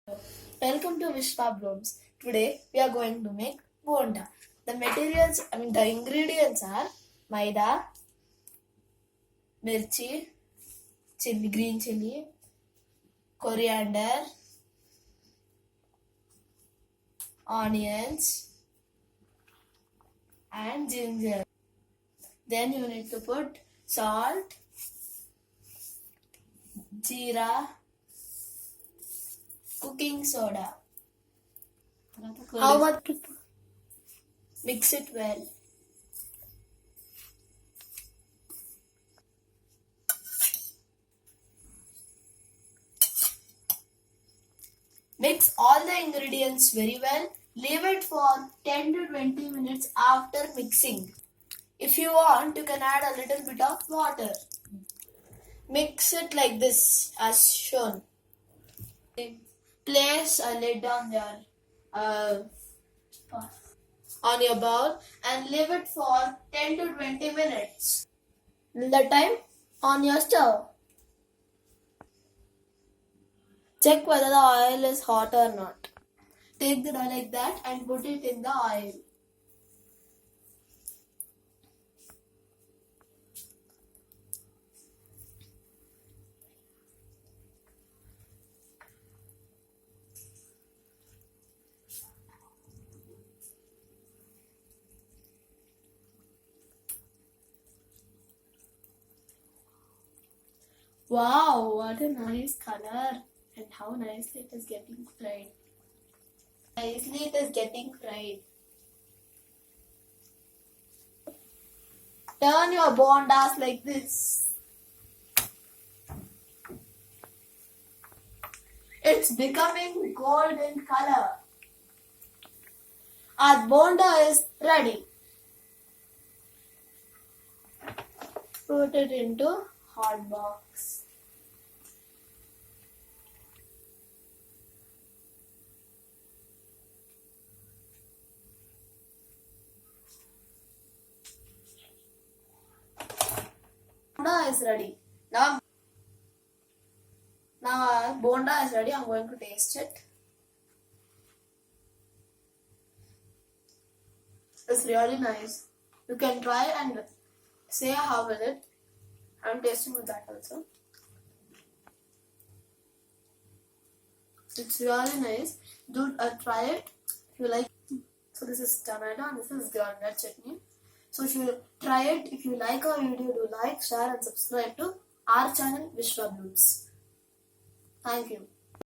Welcome to Vishwa Blooms. Today we are going to make bonda. The ingredients are maida, mirchi, green chili, coriander, onions, and ginger. Then you need to put salt, jeera, cooking soda. How much to put? Mix it well. Mix all the ingredients very well. Leave it for 10 to 20 minutes after mixing. If you want, you can add a little bit of water. Mix it like this as shown. Place a lid on your bowl and leave it for 10 to 20 minutes. The time on your stove. Check whether the oil is hot or not. Take the dough like that and put it in the oil. Wow, what a nice color and how nicely it is getting fried. Nicely it is getting fried. Turn your bondas like this. It's becoming golden color. Our bonda is ready. Put it into hot box. Bonda is ready. Now our bonda is ready. I'm going to taste it. It's really nice. You can try and say how is it. I'm tasting with that also. It's really nice. Do try it if you like. So this is tomato and this is groundnut chutney. So if you try it, if you like our video, do like, share and subscribe to our channel Vishwa Blooms. Thank you.